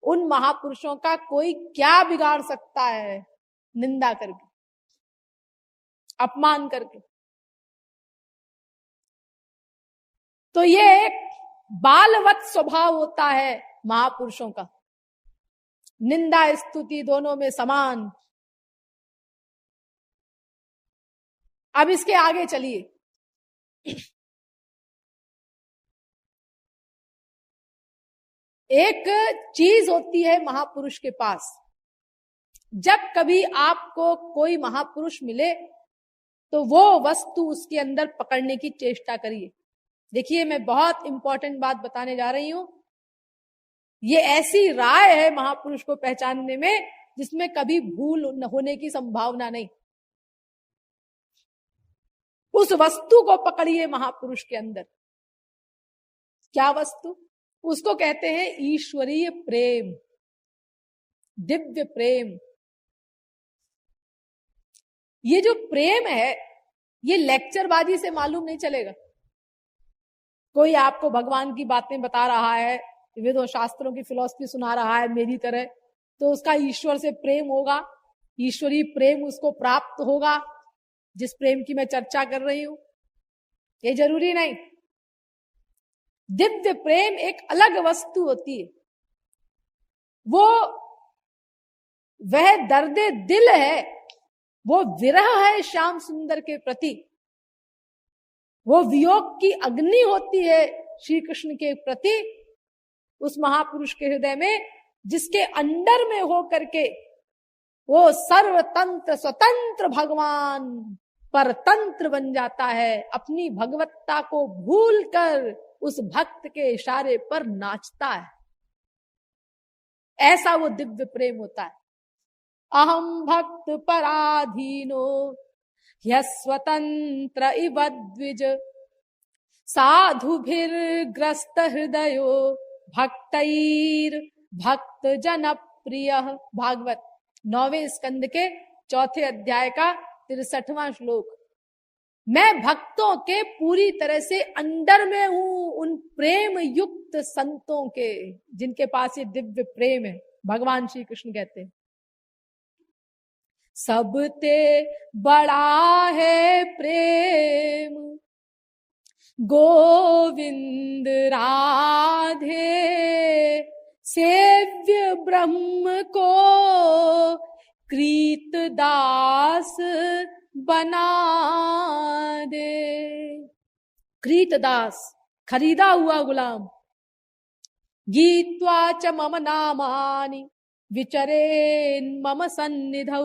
उन महापुरुषों का कोई क्या बिगाड़ सकता है? निंदा करके, अपमान करके। तो ये एक बालवत स्वभाव होता है महापुरुषों का, निंदा स्तुति दोनों में समान। अब इसके आगे चलिए। एक चीज होती है महापुरुष के पास, जब कभी आपको कोई महापुरुष मिले तो वो वस्तु उसके अंदर पकड़ने की चेष्टा करिए। देखिए, मैं बहुत इंपॉर्टेंट बात बताने जा रही हूं। ये ऐसी राय है महापुरुष को पहचानने में जिसमें कभी भूल होने की संभावना नहीं। उस वस्तु को पकड़िए महापुरुष के अंदर। क्या वस्तु? उसको कहते हैं ईश्वरीय प्रेम, दिव्य प्रेम। ये जो प्रेम है, ये लेक्चरबाजी से मालूम नहीं चलेगा। कोई आपको भगवान की बातें बता रहा है, वेदों शास्त्रों की फिलॉसफी सुना रहा है मेरी तरह, तो उसका ईश्वर से प्रेम होगा, ईश्वरीय प्रेम उसको प्राप्त होगा, जिस प्रेम की मैं चर्चा कर रही हूं। ये जरूरी नहीं। दिव्य प्रेम एक अलग वस्तु होती है। वह दर्दे दिल है, वो विरह है श्याम सुंदर के प्रति, वो वियोग की अग्नि होती है श्री कृष्ण के प्रति। उस महापुरुष के हृदय में, जिसके अंडर में हो करके वो सर्वतंत्र स्वतंत्र भगवान परतंत्र बन जाता है, अपनी भगवत्ता को भूलकर उस भक्त के इशारे पर नाचता है। ऐसा वो दिव्य प्रेम होता है। अहम भक्त पराधीनो ह्यस्वतंत्र इव द्विज साधुभिर्ग्रस्त हृदयो भक्तैर भक्त जन प्रिय। भागवत 9वें स्कंद के 4थे अध्याय का 63वां श्लोक। मैं भक्तों के पूरी तरह से अंडर में हूं, उन प्रेम युक्त संतों के जिनके पास ये दिव्य प्रेम है। भगवान श्री कृष्ण कहते हैं, सबते बड़ा है प्रेम गोविंद राधे, सेव्य ब्रह्म को कृत दास बना दे। कृत दास, खरीदा हुआ गुलाम। गीत्वा च मम नामानि विचरेन् मम सन्निधौ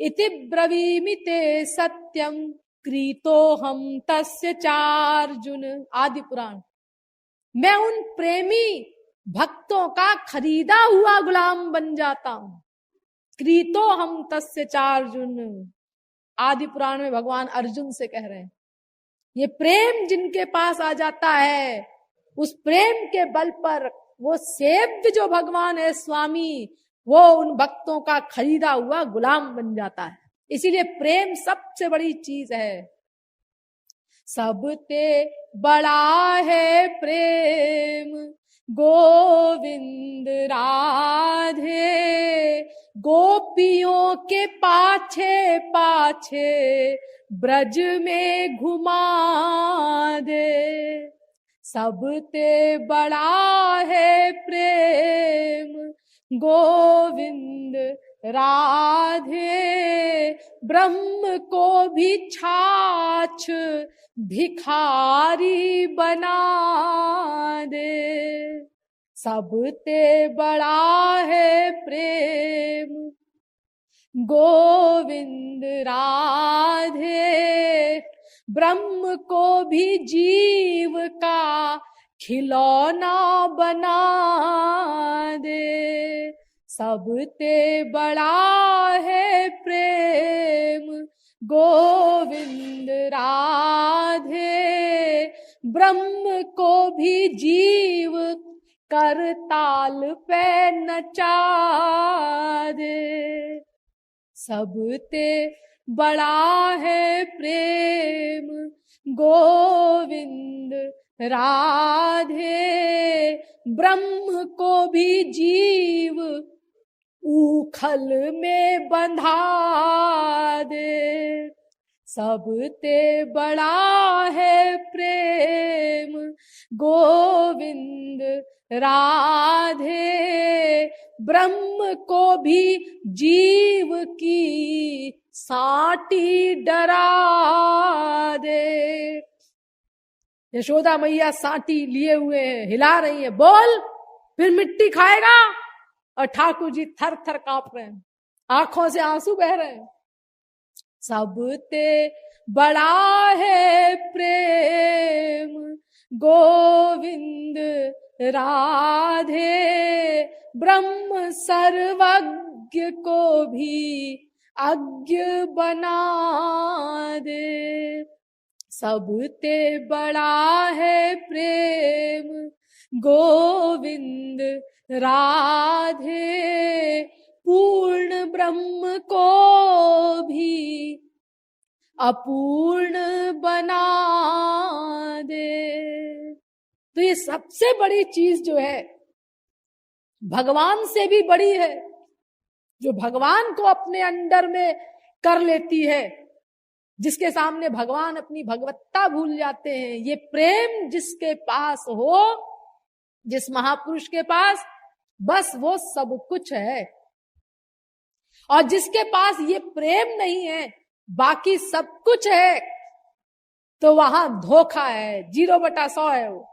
इति ब्रवीमि ते सत्यम कृतोहम तस्य चार्जुन। आदि पुराण। मैं उन प्रेमी भक्तों का खरीदा हुआ गुलाम बन जाता हूं। कृतोहम तस्य चार्जुन। आदि पुराण में भगवान अर्जुन से कह रहे हैं, ये प्रेम जिनके पास आ जाता है, उस प्रेम के बल पर वो सेव्य जो भगवान है स्वामी, वो उन भक्तों का खरीदा हुआ गुलाम बन जाता है। इसीलिए प्रेम सबसे बड़ी चीज है। सबते बड़ा है प्रेम गोविंद राधे, गोपियों के पाछे पाछे ब्रज में घुमा दे। सबते बड़ा है प्रेम गोविंद राधे, ब्रह्म को भी छाछ भिखारी बना दे। सबते बड़ा है प्रेम गोविंद राधे, ब्रह्म को भी जीव का खिलौना बना दे। सबते बड़ा है प्रेम गोविंद राधे, ब्रह्म को भी जीव कर ताल पे नचा दे। सबते बड़ा है प्रेम गोविंद राधे, ब्रह्म को भी जीव खल में बंधा दे। सब ते बड़ा है प्रेम गोविंद राधे, ब्रह्म को भी जीव की साटी डरा दे। यशोदा मैया साटी लिए हुए हैं, हिला रही है, बोल फिर मिट्टी खाएगा। और ठाकुर जी थर थर कांप रहे हैं, आंखों से आंसू बह रहे हैं। सब ते बड़ा है प्रेम गोविंद राधे, ब्रह्म सर्वज्ञ को भी अज्ञ बना दे। सब ते बड़ा है प्रेम गोविंद राधे, पूर्ण ब्रह्म को भी अपूर्ण बना दे। तो ये सबसे बड़ी चीज जो है, भगवान से भी बड़ी है, जो भगवान को अपने अंडर में कर लेती है, जिसके सामने भगवान अपनी भगवत्ता भूल जाते हैं। ये प्रेम जिसके पास हो, जिस महापुरुष के पास, बस वो सब कुछ है। और जिसके पास ये प्रेम नहीं है, बाकी सब कुछ है, तो वहां धोखा है, 0/100 है वो।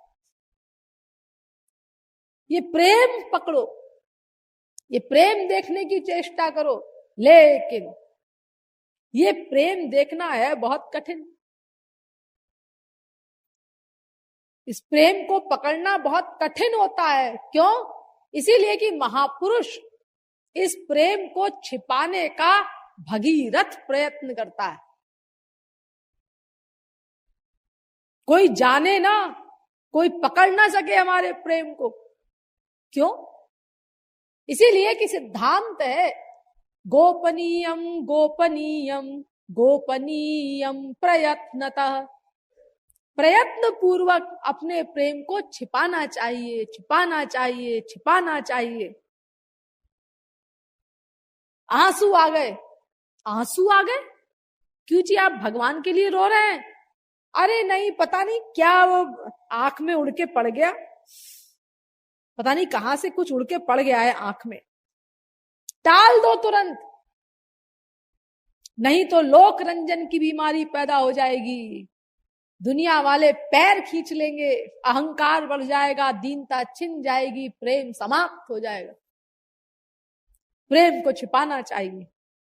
ये प्रेम पकड़ो, ये प्रेम देखने की चेष्टा करो, लेकिन ये प्रेम देखना है बहुत कठिन। इस प्रेम को पकड़ना बहुत कठिन होता है। क्यों? इसीलिए कि महापुरुष इस प्रेम को छिपाने का भगीरथ प्रयत्न करता है। कोई जाने ना, कोई पकड़ ना सके हमारे प्रेम को। क्यों? इसीलिए कि सिद्धांत है, गोपनीयम गोपनीयम गोपनीयम प्रयत्नतः, प्रयत्न पूर्वक अपने प्रेम को छिपाना चाहिए, छिपाना चाहिए, छिपाना चाहिए। आंसू आ गए, आंसू आ गए, क्यों जी आप भगवान के लिए रो रहे हैं? अरे नहीं, पता नहीं क्या वो आंख में उड़ के पड़ गया, पता नहीं कहां से कुछ उड़ के पड़ गया है आंख में। टाल दो तुरंत, नहीं तो लोक रंजन की बीमारी पैदा हो जाएगी। दुनिया वाले पैर खींच लेंगे, अहंकार बढ़ जाएगा, दीनता छिन जाएगी, प्रेम समाप्त हो जाएगा। प्रेम को छिपाना चाहिए।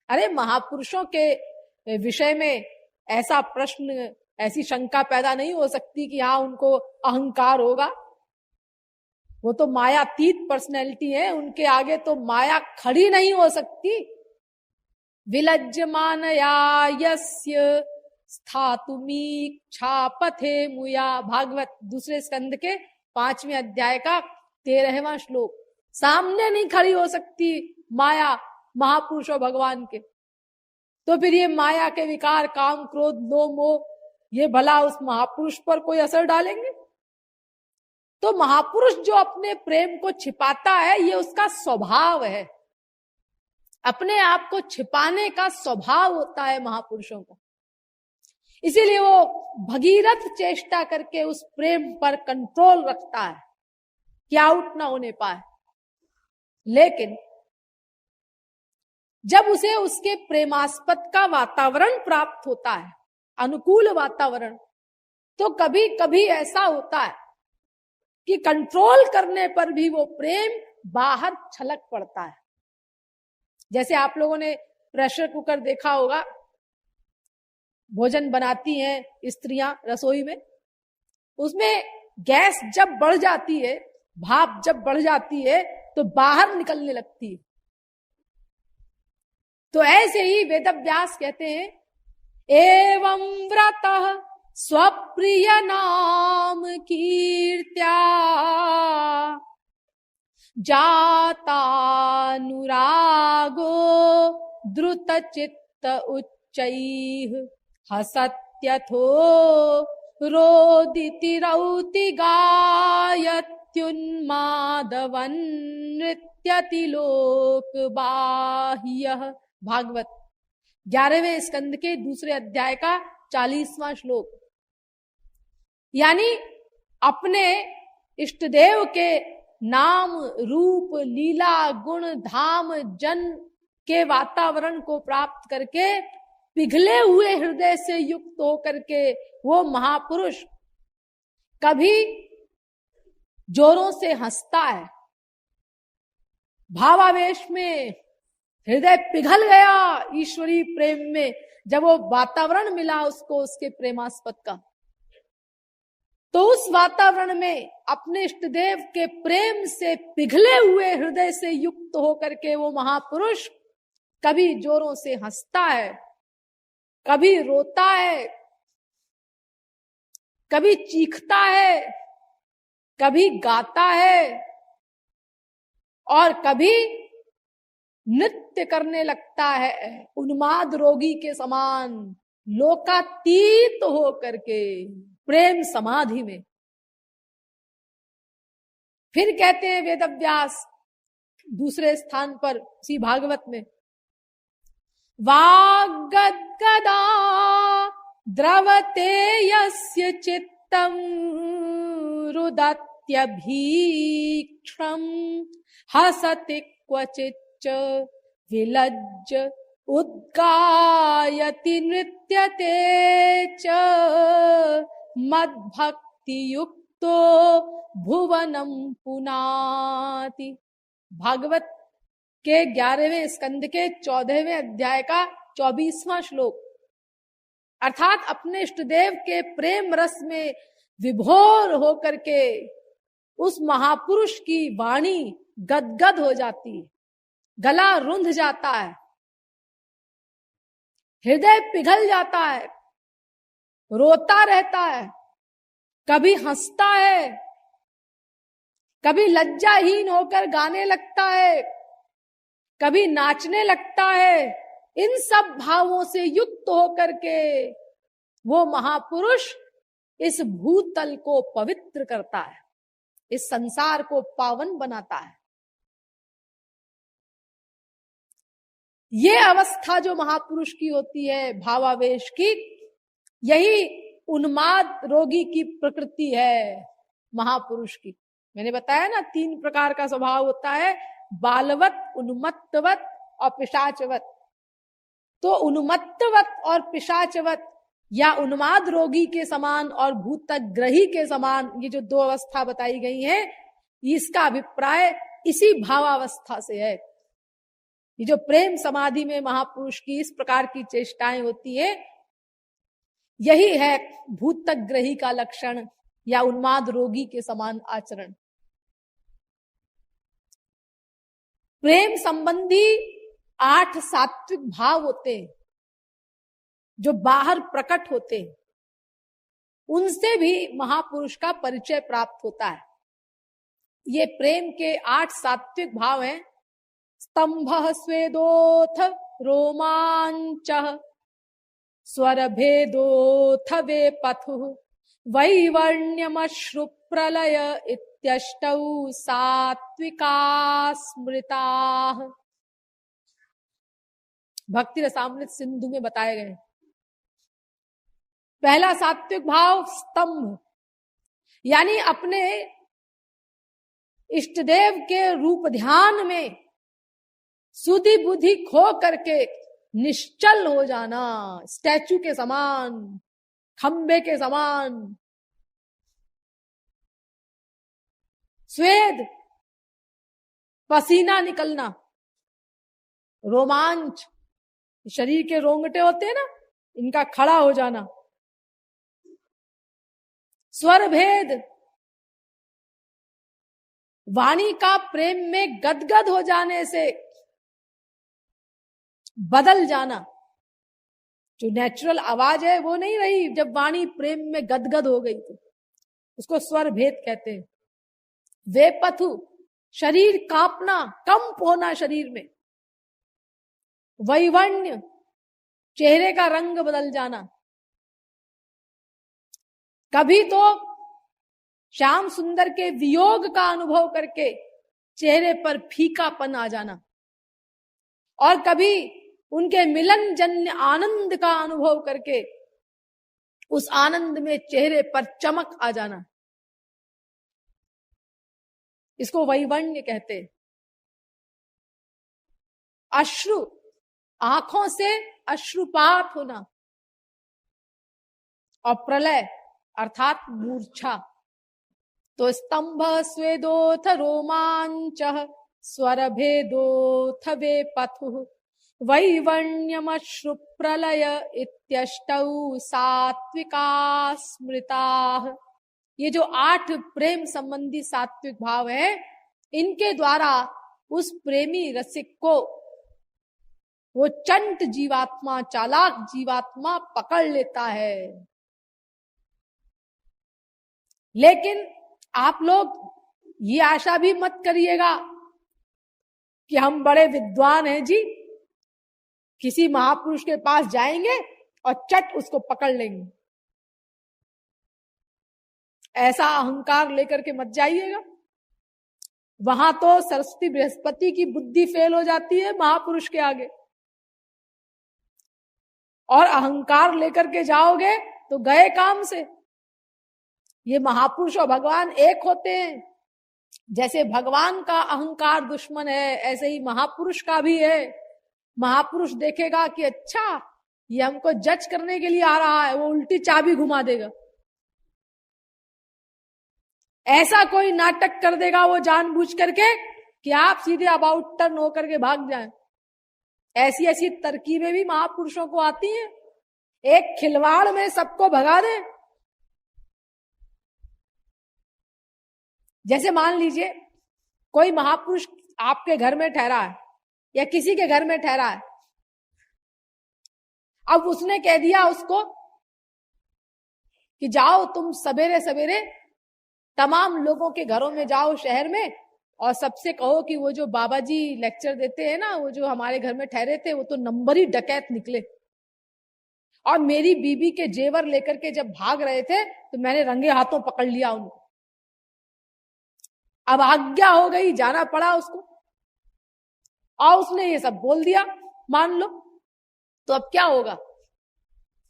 अरे महापुरुषों के विषय में ऐसा प्रश्न, ऐसी शंका पैदा नहीं हो सकती कि हाँ उनको अहंकार होगा। वो तो मायातीत पर्सनैलिटी है, उनके आगे तो माया खड़ी नहीं हो सकती। विलज्जमानया यस्य स्थातुमीक्षा पथे मुया, भागवत 2 स्कंद के 5वें अध्याय का 13वां श्लोक। सामने नहीं खड़ी हो सकती माया महापुरुषों भगवान के। तो फिर ये माया के विकार, काम क्रोध लोभ मोह, ये भला उस महापुरुष पर कोई असर डालेंगे? तो महापुरुष जो अपने प्रेम को छिपाता है, ये उसका स्वभाव है। अपने आप को छिपाने का स्वभाव होता है महापुरुषों को। इसीलिए वो भगीरथ चेष्टा करके उस प्रेम पर कंट्रोल रखता है कि आउट ना होने पाए। लेकिन जब उसे उसके प्रेमास्पद का वातावरण प्राप्त होता है, अनुकूल वातावरण, तो कभी कभी ऐसा होता है कि कंट्रोल करने पर भी वो प्रेम बाहर छलक पड़ता है। जैसे आप लोगों ने प्रेशर कुकर देखा होगा, भोजन बनाती हैं स्त्रियां रसोई में, उसमें गैस जब बढ़ जाती है, भाप जब बढ़ जाती है, तो बाहर निकलने लगती है। तो ऐसे ही वेदव्यास कहते हैं, एवं व्रतः स्वप्रिय नाम कीर्त्या जातानुरागो द्रुत चित्त उच्चैः हसत्यथो रोदिति रौति गायत्युच्चैः नृत्यति लोक बाह्यः। भागवत 11वें स्कंद के दूसरे अध्याय का 40वां श्लोक। यानी अपने इष्ट देव के नाम रूप लीला गुण धाम जन के वातावरण को प्राप्त करके पिघले हुए हृदय से युक्त होकर के वो महापुरुष कभी जोरों से हंसता है, भावावेश में हृदय पिघल गया ईश्वरीय प्रेम में जब वो वातावरण मिला उसको उसके प्रेमास्पद का, तो उस वातावरण में अपने इष्ट देव के प्रेम से पिघले हुए हृदय से युक्त होकर के वो महापुरुष कभी जोरों से हंसता है, कभी रोता है, कभी चीखता है, कभी गाता है और कभी नृत्य करने लगता है उन्माद रोगी के समान, लोकातीत हो करके प्रेम समाधि में। फिर कहते हैं वेदव्यास दूसरे स्थान पर इसी भागवत में, वाग्गद्गदा द्रवते यस्य चित्तम रुदत्यभीक्षणम् हसति क्वचिच्च विलज्ज उद्गायति नृत्यते च मद्भक्ति युक्तो भुवनम पुनाति। भागवत के 11वें स्कंद के 14वें अध्याय का 24वां श्लोक। अर्थात अपने इष्ट देव के प्रेम रस में विभोर होकर के उस महापुरुष की वाणी गदगद हो जाती है, गला रुंध जाता है, हृदय पिघल जाता है, रोता रहता है, कभी हंसता है, कभी लज्जाहीन होकर गाने लगता है, कभी नाचने लगता है। इन सब भावों से युक्त होकर के वो महापुरुष इस भूतल को पवित्र करता है, इस संसार को पावन बनाता है। ये अवस्था जो महापुरुष की होती है भावावेश की, यही उन्माद रोगी की प्रकृति है महापुरुष की। मैंने बताया ना 3 प्रकार का स्वभाव होता है, बालवत, उन्मत्तवत और पिशाचवत। तो उन्मत्तवत और पिशाचवत या उन्माद रोगी के समान और भूतग्रही के समान, ये जो 2 अवस्था बताई गई है, इसका अभिप्राय इसी भावावस्था से है। ये जो प्रेम समाधि में महापुरुष की इस प्रकार की चेष्टाएं होती है, यही है भूतग्रही का लक्षण या उन्माद रोगी के समान आचरण। प्रेम संबंधी 8 सात्विक भाव होते हैं जो बाहर प्रकट होते हैं, उनसे भी महापुरुष का परिचय प्राप्त होता है। ये प्रेम के 8 सात्विक भाव हैं। स्तंभः स्वेदोथ रोमांचः स्वरभेदोथ वेपथुः वैवर्ण्यमश्रु प्रलय इत्यष्टौ सात्विका स्मृताः। भक्ति रसामृत सिंधु में बताए गए। पहला सात्विक भाव स्तंभ, यानी अपने इष्ट देव के रूप ध्यान में सुधि बुद्धि खो करके निश्चल हो जाना, स्टैचू के समान, खंबे के समान। स्वेद, पसीना निकलना। रोमांच, शरीर के रोंगटे होते हैं ना, इनका खड़ा हो जाना। स्वर भेद, वाणी का प्रेम में गदगद हो जाने से बदल जाना। जो नेचुरल आवाज है वो नहीं रही, जब वाणी प्रेम में गदगद हो गई तो उसको स्वर भेद कहते हैं। वेपथु, शरीर कांपना, कंप होना शरीर में। वैवर्ण्य, चेहरे का रंग बदल जाना। कभी तो श्याम सुंदर के वियोग का अनुभव करके चेहरे पर फीकापन आ जाना, और कभी उनके मिलन जन्य आनंद का अनुभव करके उस आनंद में चेहरे पर चमक आ जाना, इसको वैवण्य कहते हैं। अश्रु, आंखों से अश्रुपात होना, और प्रलय अर्थात मूर्छा। तो स्तंभ स्वेदोथ रोमांच स्वर भेदोथ वे पथु वैवण्यमश्रु प्रलय इत्यष्टौ सात्विका स्मृताः। ये जो 8 प्रेम संबंधी सात्विक भाव है, इनके द्वारा उस प्रेमी रसिक को वो चंट जीवात्मा, चालाक जीवात्मा पकड़ लेता है। लेकिन आप लोग ये आशा भी मत करिएगा कि हम बड़े विद्वान हैं जी, किसी महापुरुष के पास जाएंगे और चट उसको पकड़ लेंगे। ऐसा अहंकार लेकर के मत जाइएगा, वहां तो सरस्वती बृहस्पति की बुद्धि फेल हो जाती है महापुरुष के आगे। और अहंकार लेकर के जाओगे तो गए काम से। ये महापुरुष और भगवान एक होते हैं। जैसे भगवान का अहंकार दुश्मन है, ऐसे ही महापुरुष का भी है। महापुरुष देखेगा कि अच्छा ये हमको जज करने के लिए आ रहा है, वो उल्टी चाबी घुमा देगा। ऐसा कोई नाटक कर देगा वो जानबूझ करके कि आप सीधे अबाउट टर्न होकर के भाग जाएं। ऐसी ऐसी तरकीबें भी महापुरुषों को आती हैं, एक खिलवाड़ में सबको भगा दे। जैसे मान लीजिए कोई महापुरुष आपके घर में ठहरा है या किसी के घर में ठहरा है, अब उसने कह दिया उसको कि जाओ तुम सवेरे सवेरे तमाम लोगों के घरों में जाओ शहर में, और सबसे कहो कि वो जो बाबा जी लेक्चर देते हैं ना, वो जो हमारे घर में ठहरे थे, वो तो नंबरी डकैत निकले, और मेरी बीबी के जेवर लेकर के जब भाग रहे थे तो मैंने रंगे हाथों पकड़ लिया उनको। अब आज्ञा हो गई, जाना पड़ा उसको, और उसने ये सब बोल दिया, मान लो। तो अब क्या होगा?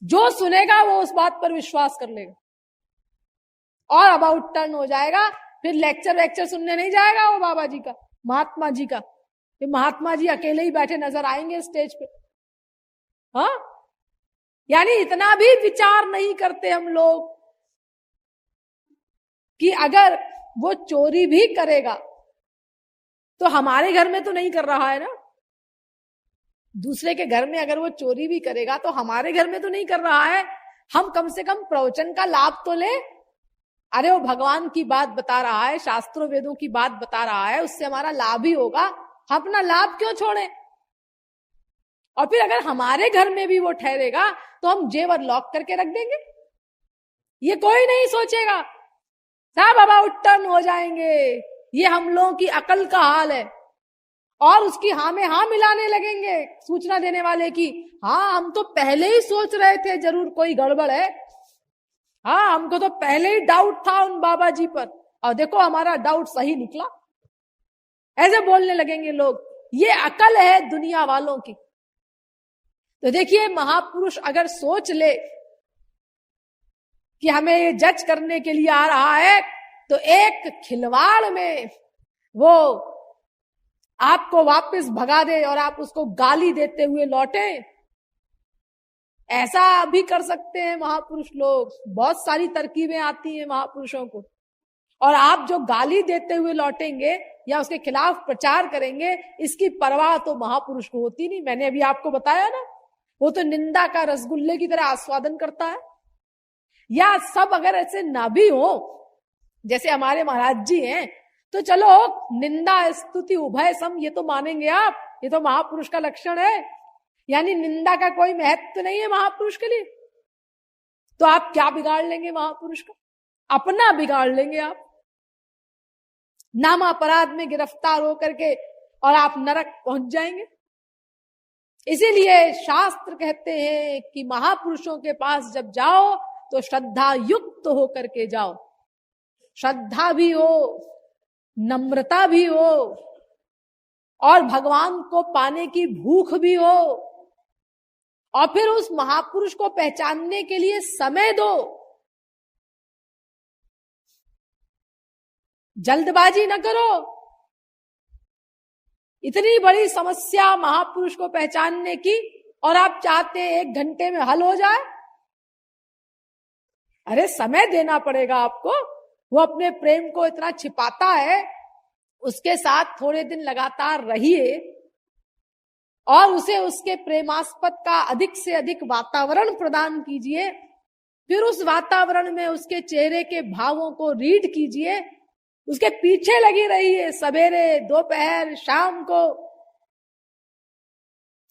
जो सुनेगा वो उस बात पर विश्वास कर लेगा और अबाउट टर्न हो जाएगा। फिर लेक्चर सुनने नहीं जाएगा वो बाबा जी का, महात्मा जी का। फिर महात्मा जी अकेले ही बैठे नजर आएंगे स्टेज पे। हाँ, यानी इतना भी विचार नहीं करते हम लोग कि अगर वो चोरी भी करेगा तो हमारे घर में तो नहीं कर रहा है ना, दूसरे के घर में अगर वो चोरी भी करेगा तो हमारे घर में तो नहीं कर रहा है। हम कम से कम प्रवचन का लाभ तो ले। अरे वो भगवान की बात बता रहा है, शास्त्रों वेदों की बात बता रहा है, उससे हमारा लाभ ही होगा, हम अपना लाभ क्यों छोड़े? और फिर अगर हमारे घर में भी वो ठहरेगा तो हम जेवर लॉक करके रख देंगे, ये कोई नहीं सोचेगा, सब अबाउट टर्न हो जाएंगे। ये हम लोगों की अकल का हाल है। और उसकी हाँ में हाँ मिलाने लगेंगे सूचना देने वाले की, हाँ हम तो पहले ही सोच रहे थे जरूर कोई गड़बड़ है, हाँ हमको तो पहले ही डाउट था उन बाबा जी पर, और देखो हमारा डाउट सही निकला। ऐसे बोलने लगेंगे लोग। ये अकल है दुनिया वालों की। तो देखिए, महापुरुष अगर सोच ले कि हमें ये जज करने के लिए आ रहा है, तो एक खिलवाड़ में वो आपको वापस भगा दे और आप उसको गाली देते हुए लौटे। ऐसा भी कर सकते हैं महापुरुष लोग। बहुत सारी तरकीबें आती हैं महापुरुषों को। और आप जो गाली देते हुए लौटेंगे या उसके खिलाफ प्रचार करेंगे, इसकी परवाह तो महापुरुष को होती नहीं। मैंने अभी आपको बताया ना, वो तो निंदा का रसगुल्ले की तरह आस्वादन करता है। या सब अगर ऐसे ना भी हो, जैसे हमारे महाराज जी हैं, तो चलो निंदा स्तुति उभय सम, ये तो मानेंगे आप, ये तो महापुरुष का लक्षण है। यानी निंदा का कोई महत्व नहीं है महापुरुष के लिए। तो आप क्या बिगाड़ लेंगे महापुरुष का? अपना बिगाड़ लेंगे आप। नाम अपराध में गिरफ्तार होकर के और आप नरक पहुंच जाएंगे। इसीलिए शास्त्र कहते हैं कि महापुरुषों के पास जब जाओ तो श्रद्धा युक्त होकर के जाओ। श्रद्धा भी हो, नम्रता भी हो, और भगवान को पाने की भूख भी हो, और फिर उस महापुरुष को पहचानने के लिए समय दो। जल्दबाजी न करो। इतनी बड़ी समस्या महापुरुष को पहचानने की, और आप चाहते हैं 1 घंटे में हल हो जाए। अरे समय देना पड़ेगा आपको। वो अपने प्रेम को इतना छिपाता है, उसके साथ थोड़े दिन लगातार रहिए और उसे उसके प्रेमास्पद का अधिक से अधिक वातावरण प्रदान कीजिए। फिर उस वातावरण में उसके चेहरे के भावों को रीड कीजिए, उसके पीछे लगी रहिए, सवेरे, दोपहर, शाम को।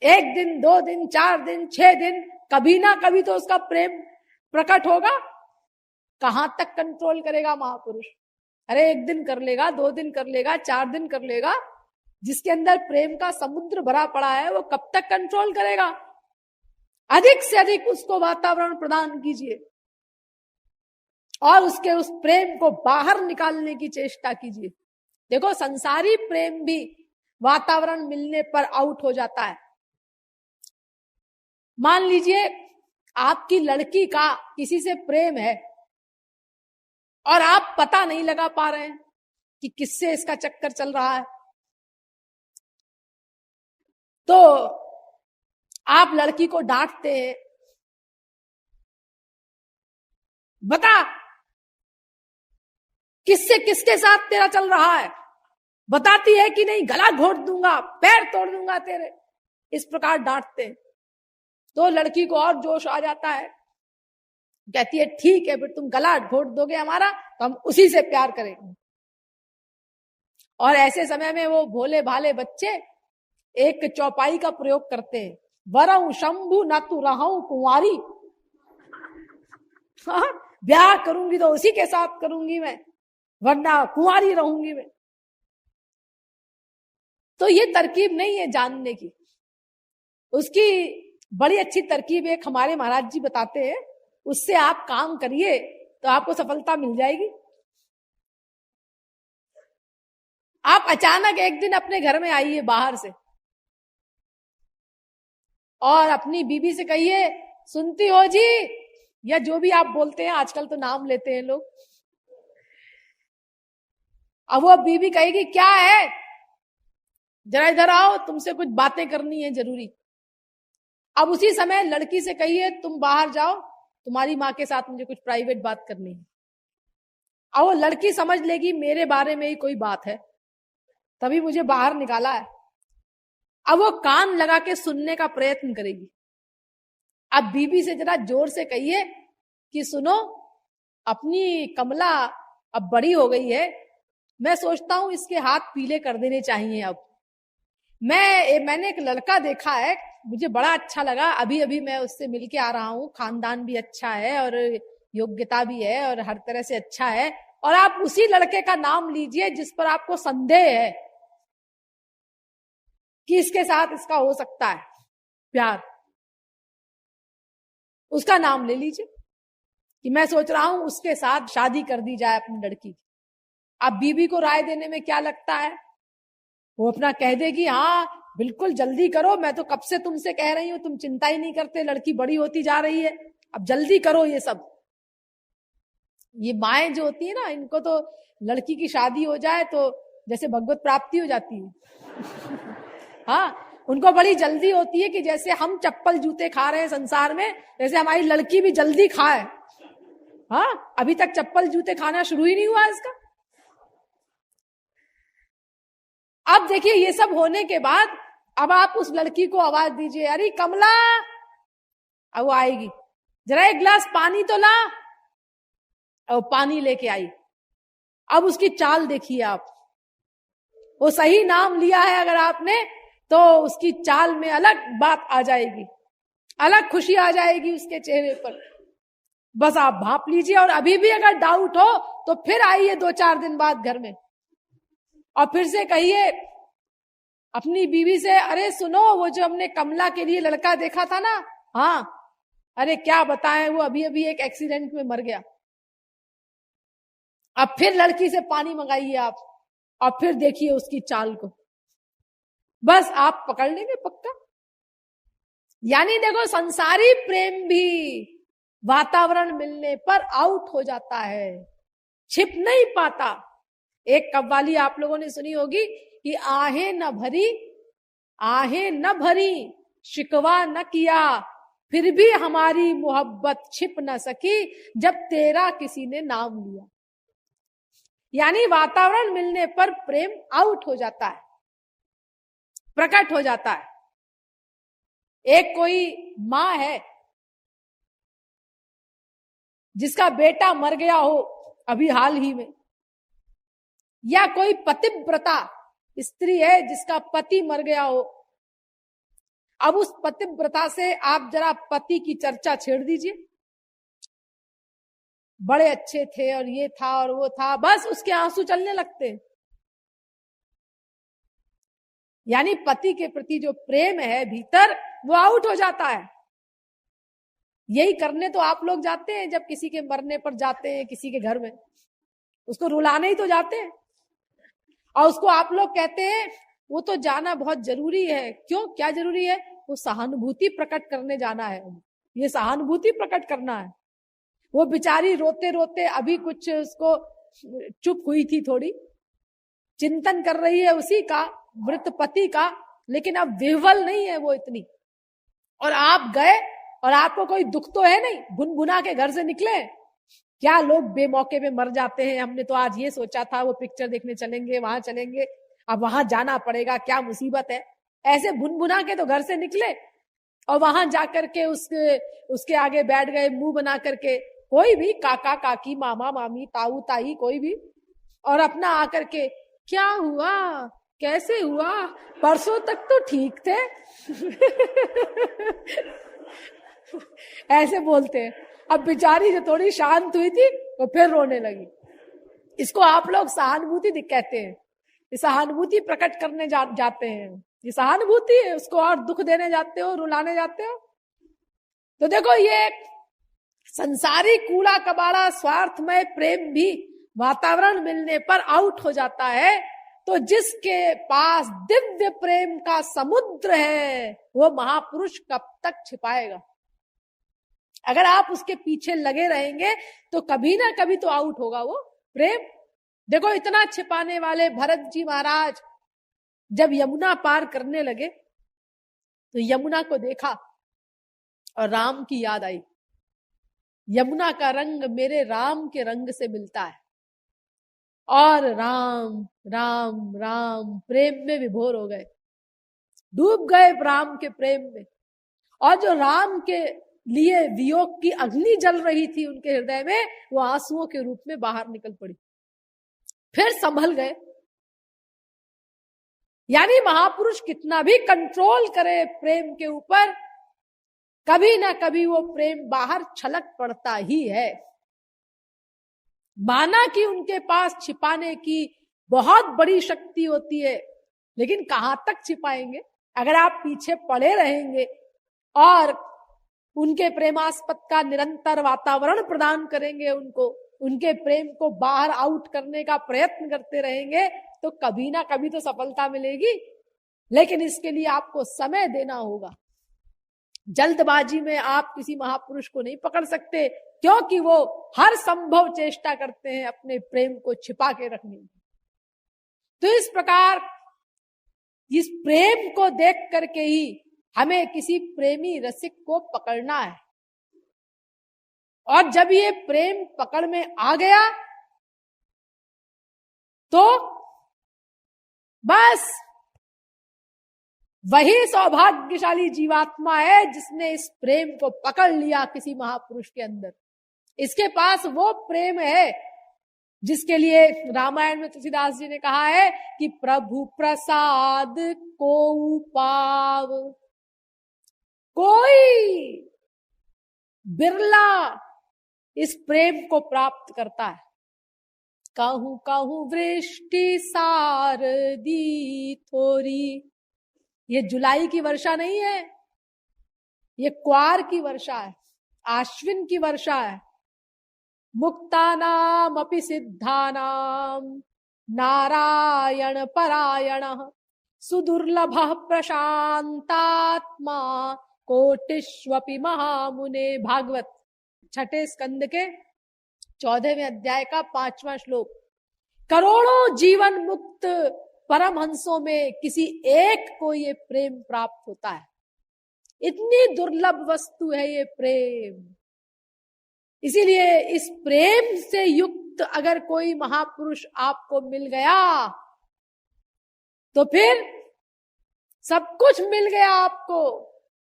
1 दिन, 2 दिन, 4 दिन, 6 दिन, कभी ना कभी तो उसका प्रेम प्रकट होगा। कहां तक कंट्रोल करेगा महापुरुष? अरे 1 दिन कर लेगा, 2 दिन कर लेगा, 4 दिन कर लेगा। जिसके अंदर प्रेम का समुद्र भरा पड़ा है वो कब तक कंट्रोल करेगा? अधिक से अधिक उसको वातावरण प्रदान कीजिए और उसके उस प्रेम को बाहर निकालने की चेष्टा कीजिए। देखो, संसारी प्रेम भी वातावरण मिलने पर आउट हो जाता है। मान लीजिए आपकी लड़की का किसी से प्रेम है और आप पता नहीं लगा पा रहे हैं कि किससे इसका चक्कर चल रहा है, तो आप लड़की को डांटते हैं, बता किससे किसके साथ तेरा चल रहा है, बताती है कि नहीं, गला घोट दूंगा, पैर तोड़ दूंगा तेरे, इस प्रकार डांटते हैं। तो लड़की को और जोश आ जाता है, कहती है ठीक है, फिर तुम गला घोट दोगे हमारा तो हम उसी से प्यार करेंगे। और ऐसे समय में वो भोले भाले बच्चे एक चौपाई का प्रयोग करते हैं, वरऊ शंभु न तू रहूं कुंवारी। हाँ, ब्याह करूंगी तो उसी के साथ करूंगी मैं, वरना कुंवारी रहूंगी मैं। तो ये तरकीब नहीं है जानने की। उसकी बड़ी अच्छी तरकीब एक हमारे महाराज जी बताते हैं, उससे आप काम करिए तो आपको सफलता मिल जाएगी। आप अचानक एक दिन अपने घर में आइए बाहर से और अपनी बीबी से कहिए, सुनती हो जी, या जो भी आप बोलते हैं, आजकल तो नाम लेते हैं लोग। अब वो बीबी कहेगी क्या है, जरा इधर आओ, तुमसे कुछ बातें करनी है जरूरी। अब उसी समय लड़की से कहिए तुम बाहर जाओ, तुम्हारी माँ के साथ मुझे कुछ प्राइवेट बात करनी है। अब वो लड़की समझ लेगी मेरे बारे में ही कोई बात है, तभी मुझे बाहर निकाला है। अब वो कान लगा के सुनने का प्रयत्न करेगी। अब बीबी से जरा जोर से कहिए कि सुनो, अपनी कमला अब बड़ी हो गई है, मैं सोचता हूं इसके हाथ पीले कर देने चाहिए। अब मैंने एक लड़का देखा है, मुझे बड़ा अच्छा लगा, अभी अभी मैं उससे मिलके आ रहा हूं, खानदान भी अच्छा है और योग्यता भी है और हर तरह से अच्छा है, और आप उसी लड़के का नाम लीजिए जिस पर आपको संदेह है कि इसके साथ इसका हो सकता है प्यार। उसका नाम ले लीजिए कि मैं सोच रहा हूं उसके साथ शादी कर दी जाए अपनी लड़की की। अब बीबी को राय देने में क्या लगता है, वो अपना कह देगी हाँ बिल्कुल जल्दी करो, मैं तो कब से तुमसे कह रही हूं, तुम चिंता ही नहीं करते, लड़की बड़ी होती जा रही है, अब जल्दी करो ये सब। ये माएं जो होती है ना, इनको तो लड़की की शादी हो जाए तो जैसे भगवत प्राप्ति हो जाती है। हाँ, उनको बड़ी जल्दी होती है कि जैसे हम चप्पल जूते खा रहे हैं संसार में, जैसे हमारी लड़की भी जल्दी खाए। हाँ, अभी तक चप्पल जूते खाना शुरू ही नहीं हुआ इसका। अब देखिए, ये सब होने के बाद अब आप उस लड़की को आवाज दीजिए, अरे कमला। अब वो आएगी, जरा एक गिलास पानी तो ला। और पानी लेके आई। अब उसकी चाल देखिए आप, वो सही नाम लिया है अगर आपने, तो उसकी चाल में अलग बात आ जाएगी, अलग खुशी आ जाएगी उसके चेहरे पर। बस आप भांप लीजिए, और अभी भी अगर डाउट हो तो फिर आइए 2-4 दिन बाद घर में और फिर से कहिए अपनी बीवी से, अरे सुनो, वो जो हमने कमला के लिए लड़का देखा था ना, हाँ, अरे क्या बताएं, वो अभी अभी एक एक्सीडेंट में मर गया। अब फिर लड़की से पानी मंगाइए आप, और फिर देखिए उसकी चाल को, बस आप पकड़ लेंगे पक्का। यानी देखो, संसारी प्रेम भी वातावरण मिलने पर आउट हो जाता है, छिप नहीं पाता। एक कव्वाली आप लोगों ने सुनी होगी कि आहें न भरी, आहें न भरी, शिकवा न किया, फिर भी हमारी मोहब्बत छिप न सकी, जब तेरा किसी ने नाम लिया। यानी वातावरण मिलने पर प्रेम आउट हो जाता है, प्रकट हो जाता है। एक कोई मां है जिसका बेटा मर गया हो अभी हाल ही में, या कोई पतिव्रता स्त्री है जिसका पति मर गया हो। अब उस पतिव्रता से आप जरा पति की चर्चा छेड़ दीजिए, बड़े अच्छे थे और ये था और वो था, बस उसके आंसू चलने लगते। यानी पति के प्रति जो प्रेम है भीतर, वो आउट हो जाता है। यही करने तो आप लोग जाते हैं, जब किसी के मरने पर जाते हैं किसी के घर में, उसको रुलाने ही तो जाते हैं, और उसको आप लोग कहते हैं वो तो जाना बहुत जरूरी है। क्यों, क्या जरूरी है? वो सहानुभूति प्रकट करने जाना है, ये सहानुभूति प्रकट करना है। वो बेचारी रोते रोते अभी कुछ उसको चुप हुई थी, थोड़ी चिंतन कर रही है उसी का, मृत पति का, लेकिन अब विह्वल नहीं है वो इतनी। और आप गए और आपको कोई दुख तो है नहीं, गुनगुना के घर से निकले। क्या लोग बेमौके में मर जाते हैं, हमने तो आज ये सोचा था वो पिक्चर देखने चलेंगे, वहां चलेंगे, अब वहां जाना पड़ेगा, क्या मुसीबत है। ऐसे भुनभुना के तो घर से निकले और वहां जाकर के उसके आगे बैठ गए मुंह बना करके, कोई भी काका काकी, मामा मामी, ताऊ ताई, कोई भी, और अपना आकर के क्या हुआ, कैसे हुआ, परसों तक तो ठीक थे ऐसे बोलते हैं। अब बेचारी जो थोड़ी शांत हुई थी वो फिर रोने लगी। इसको आप लोग सहानुभूति कहते हैं। ये सहानुभूति प्रकट करने जाते हैं, ये सहानुभूति है। उसको और दुख देने जाते हो, रुलाने जाते हो। तो देखो, ये संसारी कूड़ा कबाड़ा स्वार्थमय प्रेम भी वातावरण मिलने पर आउट हो जाता है। तो जिसके पास दिव्य प्रेम का समुद्र है, वो महापुरुष कब तक छिपाएगा? अगर आप उसके पीछे लगे रहेंगे तो कभी ना कभी तो आउट होगा वो प्रेम। देखो, इतना छिपाने वाले भरत जी महाराज जब यमुना पार करने लगे तो यमुना को देखा और राम की याद आई। यमुना का रंग मेरे राम के रंग से मिलता है, और राम राम राम प्रेम में विभोर हो गए, डूब गए राम के प्रेम में। और जो राम के लिए वियोग की अग्नि जल रही थी उनके हृदय में, वो आंसुओं के रूप में बाहर निकल पड़ी, फिर संभल गए। यानी महापुरुष कितना भी कंट्रोल करे प्रेम के ऊपर, कभी ना कभी वो प्रेम बाहर छलक पड़ता ही है। माना कि उनके पास छिपाने की बहुत बड़ी शक्ति होती है, लेकिन कहां तक छिपाएंगे? अगर आप पीछे पड़े रहेंगे और उनके प्रेमास्पद का निरंतर वातावरण प्रदान करेंगे, उनके प्रेम को बाहर आउट करने का प्रयत्न करते रहेंगे, तो कभी ना कभी तो सफलता मिलेगी। लेकिन इसके लिए आपको समय देना होगा। जल्दबाजी में आप किसी महापुरुष को नहीं पकड़ सकते, क्योंकि वो हर संभव चेष्टा करते हैं अपने प्रेम को छिपा के रखने की। तो इस प्रकार इस प्रेम को देख करके ही हमें किसी प्रेमी रसिक को पकड़ना है। और जब ये प्रेम पकड़ में आ गया तो बस वही सौभाग्यशाली जीवात्मा है जिसने इस प्रेम को पकड़ लिया किसी महापुरुष के अंदर। इसके पास वो प्रेम है जिसके लिए रामायण में तुलसीदास जी ने कहा है कि प्रभु प्रसाद को पाव, कोई बिरला इस प्रेम को प्राप्त करता है। कहूं कहूं वृष्टि सारदी थोरी, ये जुलाई की वर्षा नहीं है, ये क्वार की वर्षा है, आश्विन की वर्षा है। मुक्तानामपि सिद्धानां नारायण परायणः सुदुर्लभः प्रशांतात्मा कोटिष्वपि महामुने। भागवत छठे स्कंद के 14वें अध्याय का 5वां श्लोक। करोड़ों जीवन मुक्त परमहंसों में किसी एक को ये प्रेम प्राप्त होता है। इतनी दुर्लभ वस्तु है ये प्रेम। इसीलिए इस प्रेम से युक्त अगर कोई महापुरुष आपको मिल गया तो फिर सब कुछ मिल गया आपको।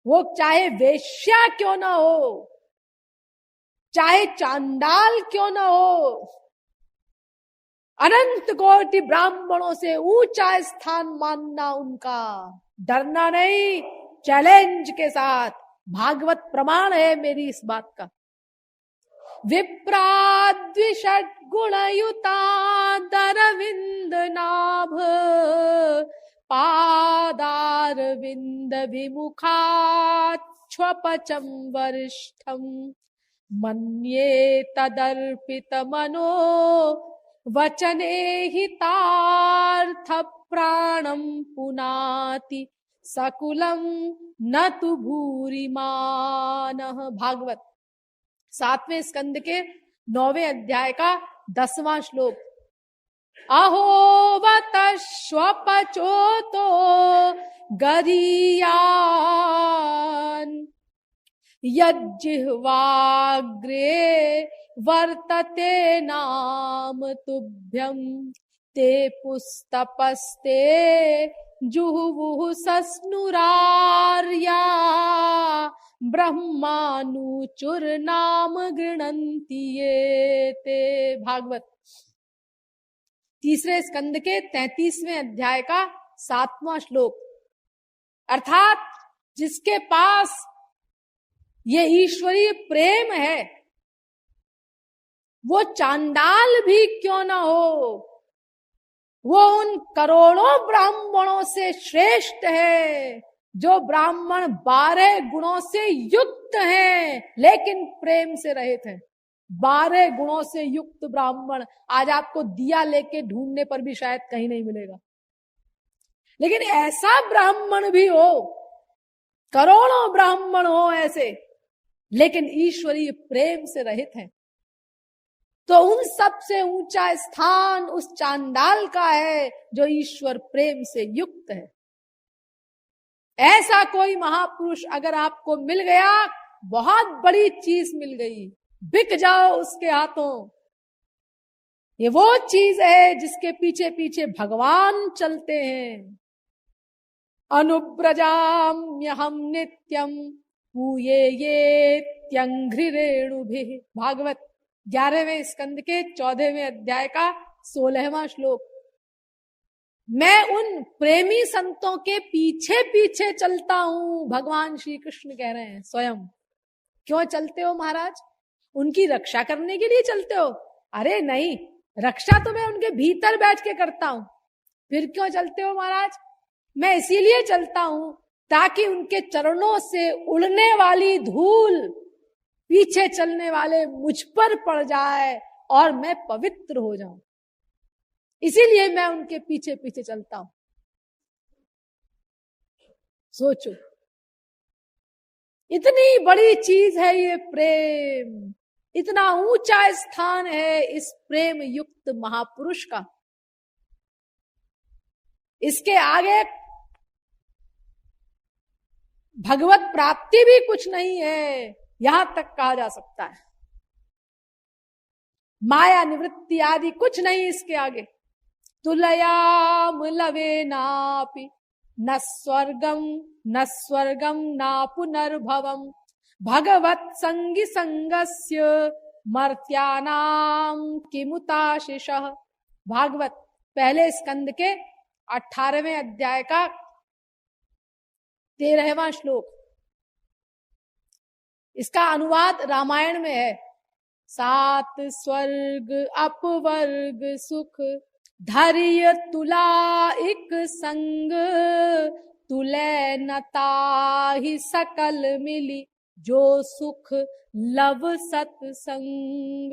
वो चाहे वेश्या क्यों ना हो, चाहे चांडाल क्यों ना हो, अनंत कोटि ब्राह्मणों से ऊंचा स्थान मानना उनका, डरना नहीं, चैलेंज के साथ। भागवत प्रमाण है मेरी इस बात का। विप्राद्विषट गुणयुता दरविंद नाभ पादारविंद विमुखाच्छ्वपचम वरिष्ठम मन्ये तदर्पित मनो वचने हितार्थ प्राणम पुनाति सकुलम न तु भूरिमानः। भागवत 7वें स्कंद के 9वें अध्याय का 10वां श्लोक। अहोवत श्वपचोतो गरीयान यज्जिह्वाग्रे वर्तते नाम तुभ्यं ते पुस्तपस्ते जुहुवुः सस्नुरार्या ब्रह्मानुचुर नाम गृणन्ति ये ते। भागवत 3 स्कंद के 33वें अध्याय का 7वां श्लोक। अर्थात जिसके पास ये ईश्वरीय प्रेम है वो चांडाल भी क्यों ना हो, वो उन करोड़ों ब्राह्मणों से श्रेष्ठ है जो ब्राह्मण 12 गुणों से युक्त हैं लेकिन प्रेम से रहित हैं। 12 गुणों से युक्त ब्राह्मण आज आपको दिया लेके ढूंढने पर भी शायद कहीं नहीं मिलेगा, लेकिन ऐसा ब्राह्मण भी हो, करोड़ों ब्राह्मण हो ऐसे, लेकिन ईश्वरीय प्रेम से रहित हैं, तो उन सब से ऊंचा स्थान उस चांडाल का है जो ईश्वर प्रेम से युक्त है। ऐसा कोई महापुरुष अगर आपको मिल गया, बहुत बड़ी चीज मिल गई, बिक जाओ उसके हाथों। ये वो चीज है जिसके पीछे पीछे भगवान चलते हैं। अनुब्रजाम्यहं नित्यं पूये ये त्यंघ्रिरेणुभिः। भागवत 11वें स्कंद के 14वें अध्याय का 16वां श्लोक। मैं उन प्रेमी संतों के पीछे पीछे चलता हूं, भगवान श्री कृष्ण कह रहे हैं स्वयं। क्यों चलते हो महाराज? उनकी रक्षा करने के लिए चलते हो? अरे नहीं, रक्षा तो मैं उनके भीतर बैठ के करता हूं। फिर क्यों चलते हो महाराज? मैं इसीलिए चलता हूं ताकि उनके चरणों से उड़ने वाली धूल पीछे चलने वाले मुझ पर पड़ जाए और मैं पवित्र हो जाऊं। इसीलिए मैं उनके पीछे पीछे चलता हूं। सोचो, इतनी बड़ी चीज है ये प्रेम, इतना ऊंचा स्थान है इस प्रेम युक्त महापुरुष का। इसके आगे भगवत प्राप्ति भी कुछ नहीं है, यहां तक कहा जा सकता है। माया निवृत्ति आदि कुछ नहीं इसके आगे। तुलयाम लवे नापि न स्वर्गम ना पुनर्भवम भगवत संगी संगस्य मर्त्यानाम किमुताशिषः। भागवत पहले स्कंद के 18वें अध्याय का 13वां श्लोक। इसका अनुवाद रामायण में है। 7 स्वर्ग अपवर्ग सुख धैर्य तुला एक संग तुले नताहि सकल मिली जो सुख लव सत्संग।